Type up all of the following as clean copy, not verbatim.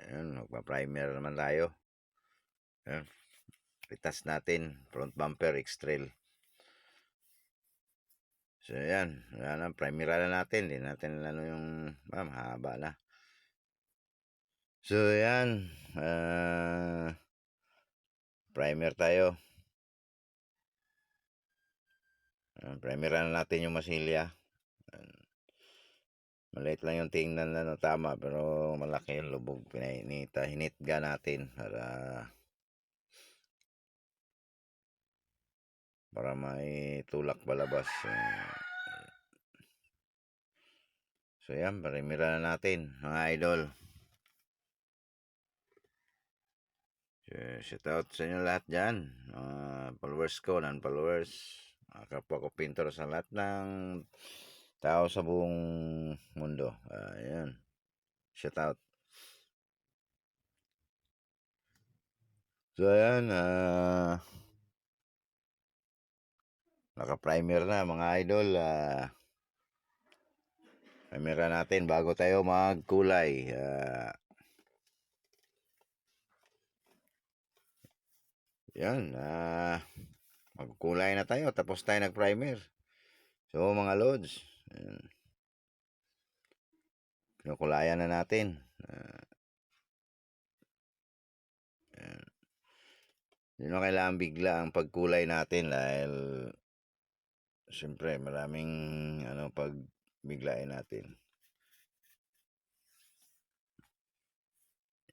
Ayan, magpa-primer naman tayo. Ayan, itas natin, front bumper, X-Trail. So, ayan, wala na, primeran na natin. Hindi natin ano yung, mahaba na. So, ayan, primer tayo. Primeran na natin yung masilya. Maliit lang yung tingnan na tama, pero malaki yung lubog. Hinitga natin para may tulak palabas. So yan, parimira na natin mga idol. Shout out sa inyo lahat dyan, followers ko, non-followers, mga kapwa ko pintor sa lahat ng tao sa buong mundo. Ayan, shout out. So ayan, naka-primer na mga idol. Primera natin bago tayo magkulay. Yan, magkulay na tayo tapos tayo nag-primer. So mga lods, pinukulayan na natin. Hindi na kailangan bigla ang pagkulay natin dahil siyempre maraming pag biglain natin.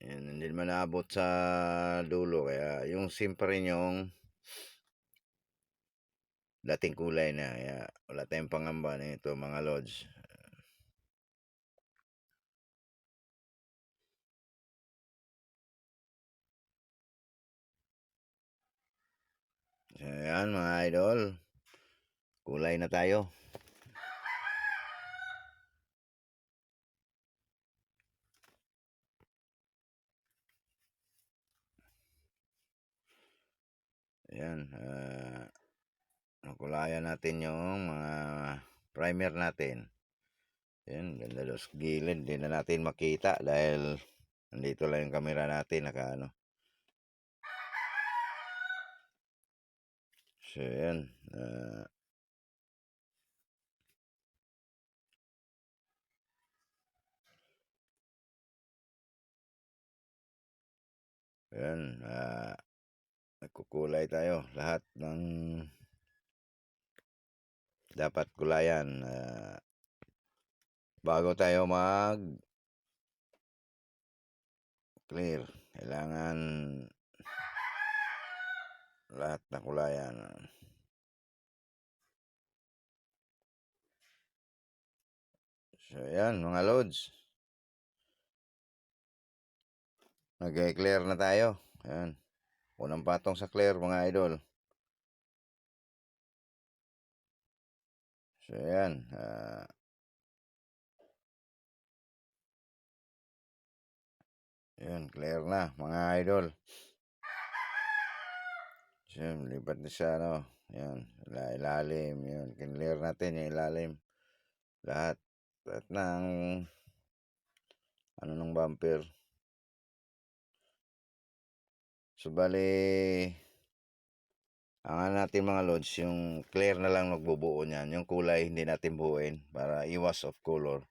Yan, hindi naman naabot sa dulo kaya yung simple rin yung dating kulay na, kaya wala tayong pangamba nito mga lods. So yan mga idol, kulay na tayo. Ayan, nakulayan natin yung mga primer natin. Ayan, ganda dos gilid, hindi na natin makita dahil nandito lang yung camera natin nakaano. So ayan, ayan, nagkukulay tayo lahat ng dapat kulayan bago tayo mag clear. Kailangan lahat na kulayan. So ayan mga loads, nag-clear na tayo. Ayan, unang patong sa clear mga idol. So ayan, ayan, clear na mga idol. So lipat na siya ayan, ilalim. Yun, clear natin yung ilalim lahat ng ng bumper. So bali ang natin mga loads, yung clear na lang magbubuo niyan. Yung kulay hindi natin buuin para iwas off color.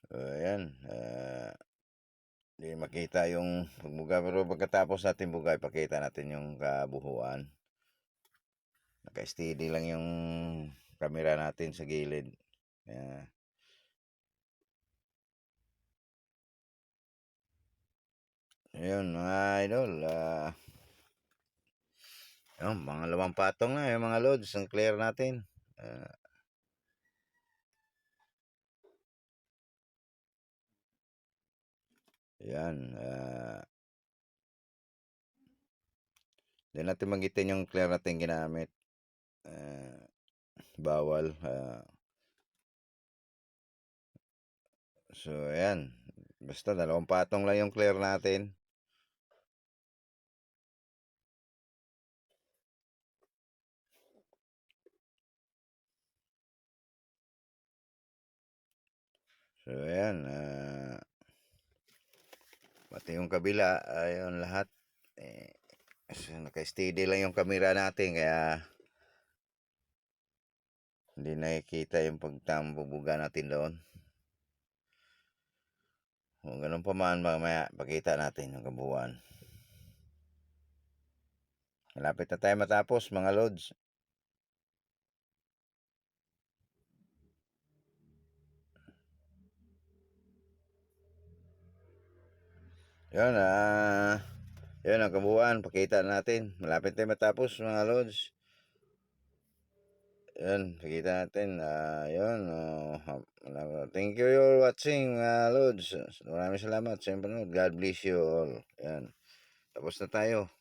Ayan, hindi makita yung pagbuga, pero pagkatapos natin buga, ipakita natin yung kabuhuan. Naka-steady lang yung camera natin sa gilid. Ayun mga idol, yung mga lamang patong na yung mga loads ang clear natin. Yan, hindi natin magitin yung clear natin ginamit. Bawal. So ayan, basta dalawang patong lang yung clear natin. So ayan, pati yung kabila, ayun lahat. Kasi naka-steady lang yung camera natin kaya hindi nakikita yung pagtambubuga natin doon. Kung ganun pa man, mamaya pakita natin yung kabuuan. Malapit na tayo matapos mga lods. Yun, yun ang kabuuan, pakita natin. Malapit tayo matapos mga lods. Yun, pakita natin. Yun, thank you for watching mga lods. Maraming salamat sa panonood. God bless you all. Yan, tapos na tayo.